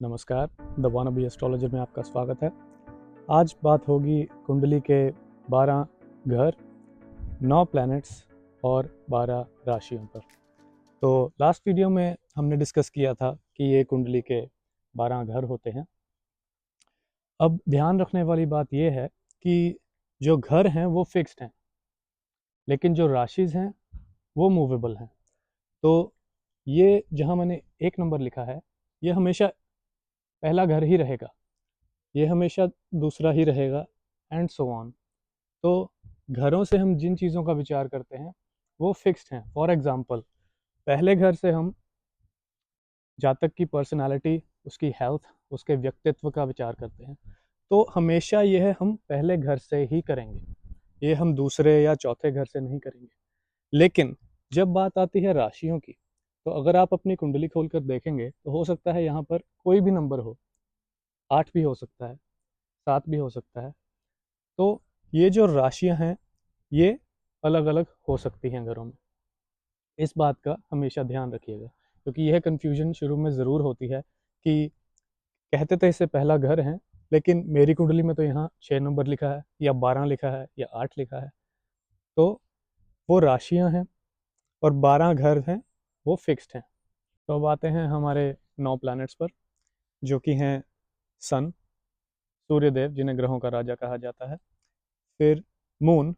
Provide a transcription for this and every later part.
नमस्कार, the वानाबी astrologer में आपका स्वागत है। आज बात होगी कुंडली के 12 घर, 9 प्लैनेट्स और 12 राशियों पर। तो लास्ट वीडियो में हमने डिस्कस किया था कि ये कुंडली के 12 घर होते हैं। अब ध्यान रखने वाली बात ये है कि जो घर हैं वो फिक्स्ड हैं, लेकिन जो राशिज़ हैं वो मूवेबल हैं। तो ये जहाँ मैंने 1 नंबर लिखा है, ये हमेशा पहला घर ही रहेगा, ये हमेशा दूसरा ही रहेगा, एंड सो ऑन। तो घरों से हम जिन चीज़ों का विचार करते हैं वो फिक्स्ड हैं। फॉर एग्ज़ाम्पल, पहले घर से हम जातक की पर्सनालिटी, उसकी हेल्थ, उसके व्यक्तित्व का विचार करते हैं। तो हमेशा यह हम पहले घर से ही करेंगे, ये हम दूसरे या चौथे घर से नहीं करेंगे। लेकिन जब बात आती है राशियों की, तो अगर आप अपनी कुंडली खोलकर देखेंगे तो हो सकता है यहाँ पर कोई भी नंबर हो, 8 भी हो सकता है, 7 भी हो सकता है। तो ये जो राशियाँ हैं ये अलग अलग हो सकती हैं घरों में। इस बात का हमेशा ध्यान रखिएगा, क्योंकि यह कन्फ्यूजन शुरू में ज़रूर होती है कि कहते तो इसे पहला घर है, लेकिन मेरी कुंडली में तो यहाँ 6 नंबर लिखा है या 12 लिखा है या 8 लिखा है। तो वो राशियाँ हैं और 12 घर हैं, वो फिक्स्ड हैं। तो अब आते हैं हमारे 9 प्लैनेट्स पर, जो कि हैं सन, सूर्यदेव जिन्हें ग्रहों का राजा कहा जाता है, फिर मून,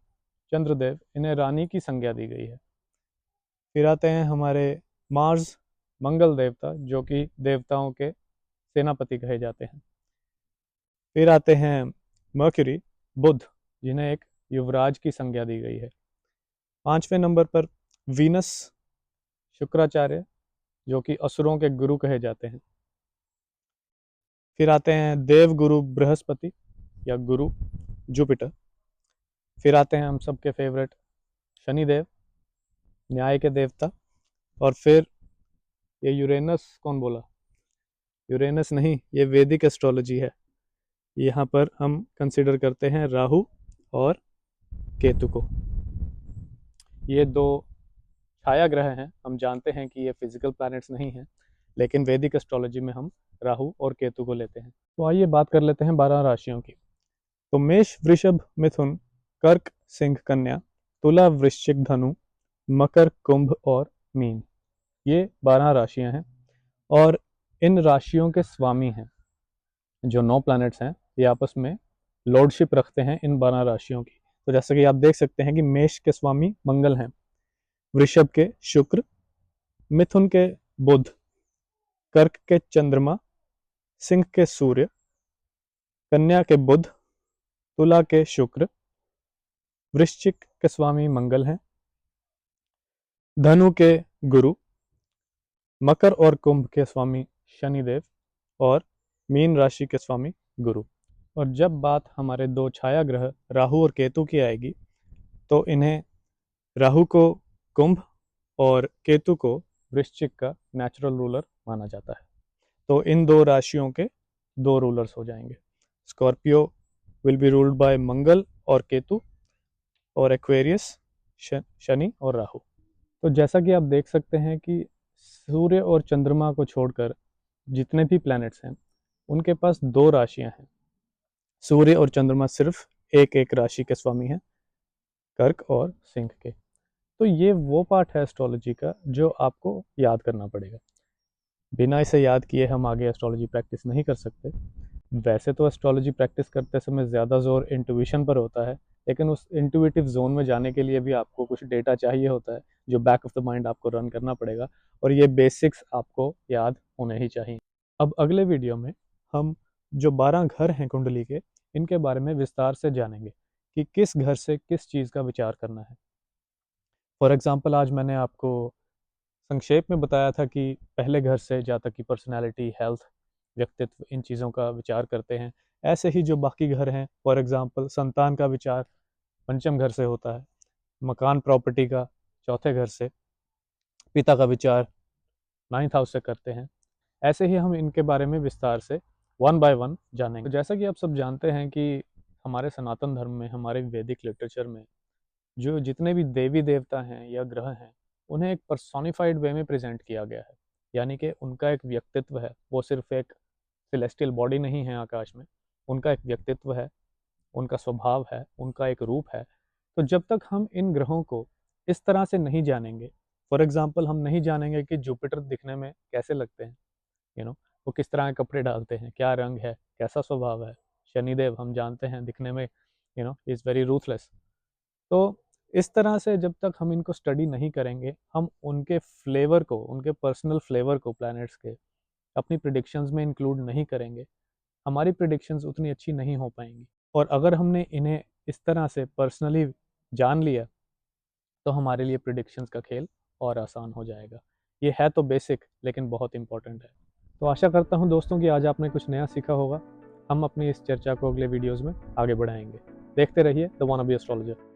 चंद्रदेव, इन्हें रानी की संज्ञा दी गई है। फिर आते हैं हमारे मार्स, मंगल देवता, जो कि देवताओं के सेनापति कहे जाते हैं। फिर आते हैं मर्क्यूरी, बुध, जिन्हें एक युवराज की संज्ञा दी गई है। 5वें नंबर पर वीनस, शुक्राचार्य, जो कि असुरों के गुरु कहे जाते हैं। फिर आते हैं देव गुरु बृहस्पति या गुरु जुपिटर। फिर आते हैं हम सबके फेवरेट शनिदेव, न्याय के देवता। और फिर ये यूरेनस कौन बोला? यूरेनस नहीं, ये वैदिक एस्ट्रोलॉजी है। यहाँ पर हम कंसिडर करते हैं राहु और केतु को। ये दो छाया ग्रह हैं। हम जानते हैं कि ये फिजिकल प्लैनेट्स नहीं हैं, लेकिन वैदिक एस्ट्रोलॉजी में हम राहु और केतु को लेते हैं। तो आइए बात कर लेते हैं 12 राशियों की। तो मेष, वृषभ, मिथुन, कर्क, सिंह, कन्या, तुला, वृश्चिक, धनु, मकर, कुंभ और मीन, ये 12 राशियां हैं। और इन राशियों के स्वामी हैं जो 9 प्लैनेट्स हैं, ये आपस में लॉर्डशिप रखते हैं इन 12 राशियों की। तो जैसे कि आप देख सकते हैं कि मेष के स्वामी मंगल हैं, वृषभ के शुक्र, मिथुन के बुध, कर्क के चंद्रमा, सिंह के सूर्य, कन्या के बुध, तुला के शुक्र, वृश्चिक के स्वामी मंगल हैं, धनु के गुरु, मकर और कुंभ के स्वामी शनिदेव और मीन राशि के स्वामी गुरु। और जब बात हमारे दो छाया ग्रह राहु और केतु की आएगी, तो इन्हें राहु को कुंभ और केतु को वृश्चिक का नेचुरल रूलर माना जाता है। तो इन दो राशियों के दो रूलर्स हो जाएंगे। Scorpio will be ruled by Mangal और केतु, और एक्वेरियस शनि और राहु। तो जैसा कि आप देख सकते हैं कि सूर्य और चंद्रमा को छोड़कर जितने भी प्लैनेट्स हैं उनके पास दो राशियां हैं। सूर्य और चंद्रमा सिर्फ एक एक राशि के स्वामी हैं, कर्क और सिंह के। तो ये वो पार्ट है एस्ट्रोलॉजी का जो आपको याद करना पड़ेगा। बिना इसे याद किए हम आगे एस्ट्रोलॉजी प्रैक्टिस नहीं कर सकते। वैसे तो एस्ट्रोलॉजी प्रैक्टिस करते समय ज़्यादा जोर इंट्यूशन पर होता है, लेकिन उस इंट्यूटिव जोन में जाने के लिए भी आपको कुछ डेटा चाहिए होता है जो बैक ऑफ द माइंड आपको रन करना पड़ेगा, और ये बेसिक्स आपको याद होने ही चाहिए। अब अगले वीडियो में हम जो 12 घर हैं कुंडली के, इनके बारे में विस्तार से जानेंगे कि किस घर से किस चीज़ का विचार करना है। फॉर एग्ज़ाम्पल, आज मैंने आपको संक्षेप में बताया था कि पहले घर से जातक की पर्सनैलिटी, हेल्थ, व्यक्तित्व, इन चीज़ों का विचार करते हैं। ऐसे ही जो बाकी घर हैं, फॉर एग्ज़ाम्पल संतान का विचार पंचम घर से होता है, मकान प्रॉपर्टी का चौथे घर से, पिता का विचार 9th हाउस से करते हैं। ऐसे ही हम इनके बारे में विस्तार से वन बाय वन जानेंगे। तो जैसा कि आप सब जानते हैं कि हमारे सनातन धर्म में, हमारे वैदिक लिटरेचर में जो जितने भी देवी देवता हैं या ग्रह हैं, उन्हें एक पर्सोनिफाइड वे में प्रेजेंट किया गया है। यानी कि उनका एक व्यक्तित्व है, वो सिर्फ एक सेलेस्टियल बॉडी नहीं है आकाश में, उनका एक व्यक्तित्व है, उनका स्वभाव है, उनका एक रूप है। तो जब तक हम इन ग्रहों को इस तरह से नहीं जानेंगे, फॉर एग्जांपल हम नहीं जानेंगे कि जुपिटर दिखने में कैसे लगते हैं, वो किस तरह के कपड़े डालते हैं, क्या रंग है, कैसा स्वभाव है। शनिदेव हम जानते हैं दिखने में इज़ वेरी रूथलेस। तो इस तरह से जब तक हम इनको स्टडी नहीं करेंगे, हम उनके फ्लेवर को, उनके पर्सनल फ्लेवर को प्लैनेट्स के अपनी प्रिडिक्शंस में इंक्लूड नहीं करेंगे, हमारी प्रिडिक्शंस उतनी अच्छी नहीं हो पाएंगी। और अगर हमने इन्हें इस तरह से पर्सनली जान लिया तो हमारे लिए प्रिडिक्शंस का खेल और आसान हो जाएगा। ये है तो बेसिक, लेकिन बहुत इंपॉर्टेंट है। तो आशा करता हूँ दोस्तों कि आज आपने कुछ नया सीखा होगा। हम अपनी इस चर्चा को अगले वीडियोज़ में आगे बढ़ाएंगे। देखते रहिए द वानाबी एस्ट्रोलॉजर।